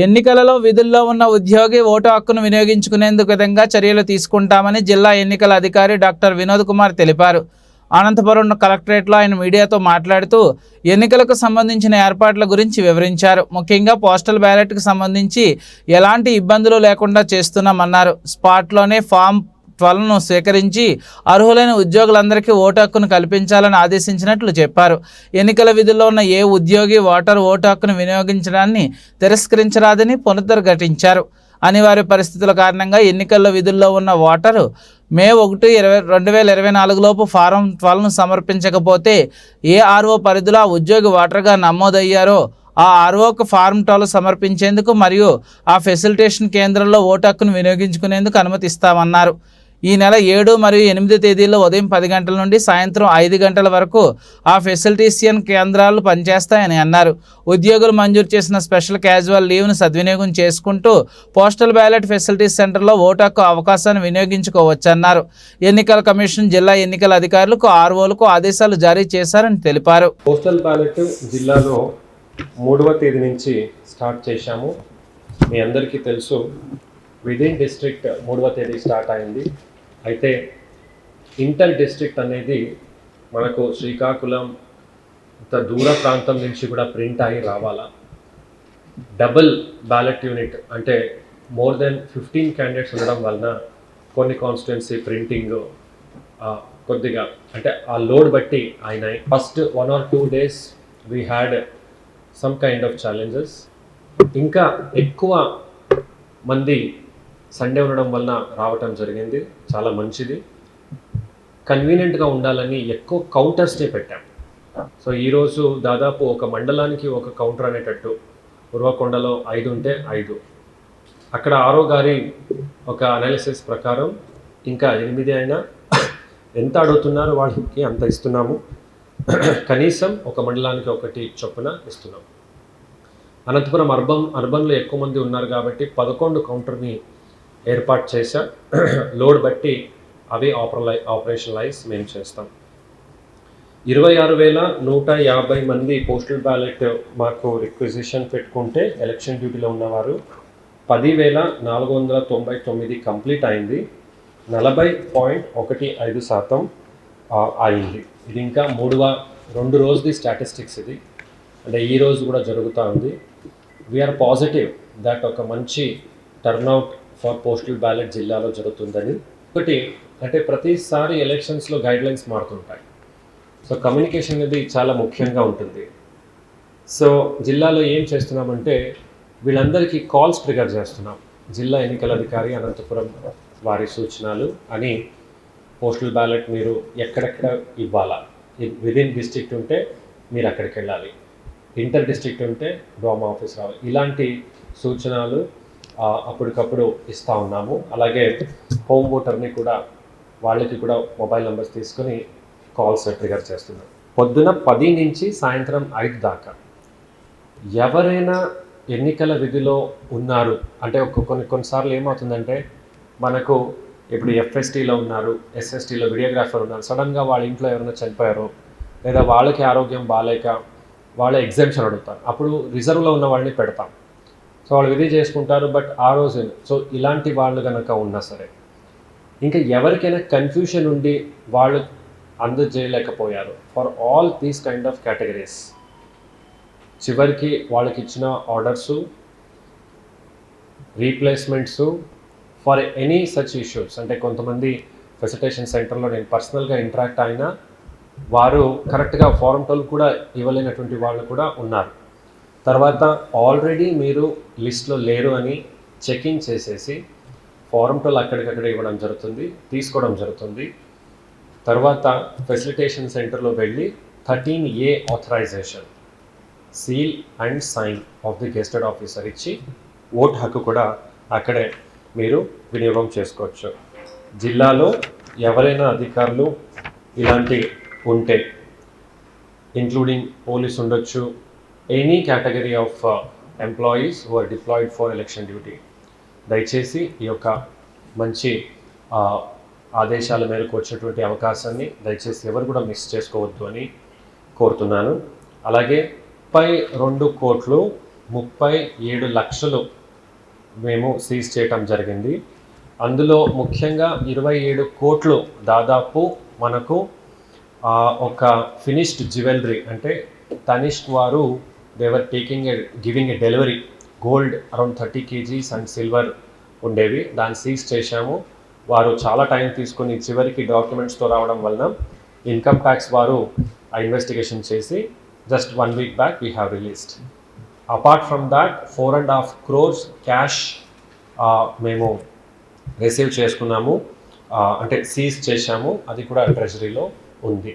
ఎన్నికలలో విధుల్లో ఉన్న ఉద్యోగి ఓటు హక్కును వినియోగించుకునేందుకు విధంగా చర్యలు తీసుకుంటామని జిల్లా ఎన్నికల అధికారి డాక్టర్ వినోద్ కుమార్ తెలిపారు. అనంతపురం కలెక్టరేట్లో ఆయన మీడియాతో మాట్లాడుతూ ఎన్నికలకు సంబంధించిన ఏర్పాట్ల గురించి వివరించారు. ముఖ్యంగా పోస్టల్ బ్యాలెట్కు సంబంధించి ఎలాంటి ఇబ్బందులు లేకుండా చేస్తున్నామన్నారు. స్పాట్లోనే ఫామ్ 12ను స్వీకరించి అర్హులైన ఉద్యోగులందరికీ ఓటు హక్కును కల్పించాలని ఆదేశించినట్లు చెప్పారు. ఎన్నికల విధుల్లో ఉన్న ఏ ఉద్యోగి ఓటు హక్కును వినియోగించడాన్ని తిరస్కరించరాదని పునరుద్ఘాటించారు. అనివార్య పరిస్థితుల కారణంగా ఎన్నికల్లో విధుల్లో ఉన్న ఓటరు మే 1, 2024 లోపు ఫారం 12ను సమర్పించకపోతే ఏ ఆర్ఓ పరిధిలో ఆ ఉద్యోగి ఓటర్గా నమోదయ్యారో ఆ ఆర్ఓకు ఫారం 12 సమర్పించేందుకు మరియు ఆ ఫెసిలిటేషన్ కేంద్రంలో ఓటు హక్కును వినియోగించుకునేందుకు అనుమతిస్తామన్నారు. ఈ నెల 7 మరియు 8 తేదీల్లో ఉదయం 10 గంటల నుండి సాయంత్రం 5 గంటల వరకు ఆ ఫెసిలిటేషన్ కేంద్రాలు పనిచేస్తాయని అన్నారు. ఉద్యోగులు మంజూరు చేసిన స్పెషల్ క్యాజువల్ లీవ్ను సద్వినియోగం చేసుకుంటూ పోస్టల్ బ్యాలెట్ ఫెసిలిటీస్ సెంటర్లో ఓటు హక్కు అవకాశాన్ని వినియోగించుకోవచ్చన్నారు. ఎన్నికల కమిషన్ జిల్లా ఎన్నికల అధికారులకు ఆర్ఓలకు ఆదేశాలు జారీ చేశారని తెలిపారు. పోస్టల్ బ్యాలెట్ జిల్లాలో 3వ తేదీ నుంచి స్టార్ట్ చేశాము. మీ అందరికీ తెలుసు, విదిన్ డిస్ట్రిక్ట్ 3వ తేదీ స్టార్ట్ అయింది. అయితే ఇంటర్ డిస్ట్రిక్ట్ అనేది మనకు శ్రీకాకుళం ఇంత దూర ప్రాంతం నుంచి కూడా ప్రింట్ అయ్యి రావాలా. డబుల్ బ్యాలెట్ యూనిట్ అంటే మోర్ దెన్ 15 క్యాండిడేట్స్ ఉండడం వలన కొన్ని కాన్స్టిట్యున్సీ ప్రింటింగ్ కొద్దిగా అంటే ఆ లోడ్ బట్టి అయినాయి. First 1 or 2 days we had some kind of challenges. ఇంకా ఎక్కువ మంది సండే ఉండడం వలన రావటం జరిగింది. చాలా మంచిది. కన్వీనియంట్గా ఉండాలని ఎక్కువ కౌంటర్స్ని పెట్టాం. సో ఈరోజు దాదాపు ఒక మండలానికి ఒక కౌంటర్ అనేటట్టు ఉర్వకొండలో 5 ఉంటే 5, అక్కడ ఆరో గారి ఒక అనాలిసిస్ ప్రకారం ఇంకా 8 అయినా ఎంత అడుగుతున్నారు వాళ్ళకి అంత ఇస్తున్నాము. కనీసం ఒక మండలానికి 1 చొప్పున ఇస్తున్నాం. అనంతపురం అర్బన్లో ఎక్కువ మంది ఉన్నారు కాబట్టి 11 కౌంటర్ని ఏర్పాటు చేశా. లోడ్ బట్టి అవి ఆపరేషనలైజ్ మేము చేస్తాం. 26,150 మంది పోస్టల్ బ్యాలెట్ మాకు రిక్విజిషన్ పెట్టుకుంటే ఎలక్షన్ డ్యూటీలో ఉన్నవారు 10,499 కంప్లీట్ అయింది. 40.15% అయింది. ఇది ఇంకా 2 రోజుది స్టాటిస్టిక్స్. ఇది అంటే ఈ రోజు కూడా జరుగుతూ ఉంది. వీఆర్ పాజిటివ్ దట్ ఒక మంచి టర్న్అవుట్ ఫర్ పోస్టల్ బ్యాలెట్ జిల్లాలో జరుగుతుందని. ఒకటి అంటే ప్రతిసారి ఎలక్షన్స్లో గైడ్లైన్స్ మారుతుంటాయి. సో కమ్యూనికేషన్ అనేది చాలా ముఖ్యంగా ఉంటుంది. సో జిల్లాలో ఏం చేస్తున్నామంటే వీళ్ళందరికీ కాల్స్ ట్రిగర్ చేస్తున్నాం. జిల్లా ఎన్నికల అధికారి అనంతపురం వారి సూచనలు అని పోస్టల్ బ్యాలెట్ మీరు ఎక్కడెక్కడ ఇవ్వాలా, విదిన్ డిస్ట్రిక్ట్ ఉంటే మీరు అక్కడికి వెళ్ళాలి, ఇంటర్ డిస్ట్రిక్ట్ ఉంటే డోమా ఆఫీస్ రావాలి, ఇలాంటి సూచనలు అప్పటికప్పుడు ఇస్తూ ఉన్నాము. అలాగే హోమ్ ఓటర్ని కూడా వాళ్ళకి కూడా మొబైల్ నెంబర్స్ తీసుకొని కాల్స్ ట్రిగర్ చేస్తున్నాం. పొద్దున 10 నుంచి సాయంత్రం 5 దాకా ఎవరైనా ఎన్నికల విధిలో ఉన్నారు అంటే కొన్నిసార్లు ఏమవుతుందంటే మనకు ఇప్పుడు ఎఫ్ఎస్టీలో ఉన్నారు, ఎస్ఎస్టీలో వీడియోగ్రాఫర్ ఉన్నారు, సడన్గా వాళ్ళ ఇంట్లో ఎవరైనా చనిపోయారో లేదా వాళ్ళకి ఆరోగ్యం బాగాలేక వాళ్ళ ఎగ్జామ్షన్ అడుగుతారు. అప్పుడు రిజర్వ్లో ఉన్న వాళ్ళని పెడతాం. సో వాళ్ళు విధి చేసుకుంటారు. బట్ ఆ రోజు సో ఇలాంటి వాళ్ళు కనుక ఉన్నా సరే, ఇంకా ఎవరికైనా కన్ఫ్యూషన్ ఉండి వాళ్ళు అందజేయలేకపోయారు, for all these kind of categories చివరికి వాళ్ళకి ఇచ్చిన orders, replacements for any such issues. అంటే కొంతమంది ఫెసిలిటేషన్ సెంటర్లో నేను పర్సనల్గా ఇంటరాక్ట్ అయినా వారు కరెక్ట్గా ఫారం 12 కూడా ఇవ్వలేనటువంటి వాళ్ళు కూడా ఉన్నారు. తర్వాత ఆల్రెడీ మీరు లిస్ట్లో లేరు అని చెకింగ్ చేసేసి ఫారం 12 అక్కడికక్కడ ఇవ్వడం జరుగుతుంది, తీసుకోవడం జరుగుతుంది. తర్వాత ఫెసిలిటేషన్ సెంటర్లో వెళ్ళి 13A authorisation, seal and sign of the gazetted officer ఇచ్చి ఓటు హక్కు కూడా అక్కడే మీరు వినియోగం చేసుకోవచ్చు. జిల్లాలో ఎవరైనా అధికారులు ఇలాంటి ఉంటే, ఇంక్లూడింగ్ పోలీస్ ఉండొచ్చు, any category of employees who are deployed for election duty, దయచేసి ఈ యొక్క మంచి ఆదేశాల మేరకు వచ్చినటువంటి అవకాశాన్ని దయచేసి ఎవరు కూడా మిస్ చేసుకోవద్దు అని కోరుతున్నాను. అలాగే 2 కోట్లు 37 లక్షలు మేము సీజ్ చేయటం జరిగింది. అందులో ముఖ్యంగా 27 కోట్లు దాదాపు మనకు ఒక ఫినిష్డ్ జ్యువెలరీ, అంటే తనిష్క్ వారు they were giving a delivery gold around 30 kgs and silver ఉండేవి, దాన్ని సీజ్ చేశాము. వారు చాలా టైం తీసుకొని చివరికి డాక్యుమెంట్స్తో రావడం వలన ఇన్కమ్ ట్యాక్స్ వారు ఆ ఇన్వెస్టిగేషన్ చేసి just 1 week back we have released. Apart from that 4.5 crores cash మేము రిసీవ్ చేసుకున్నాము, అంటే సీజ్ చేశాము, అది కూడా ట్రెజరీలో ఉంది.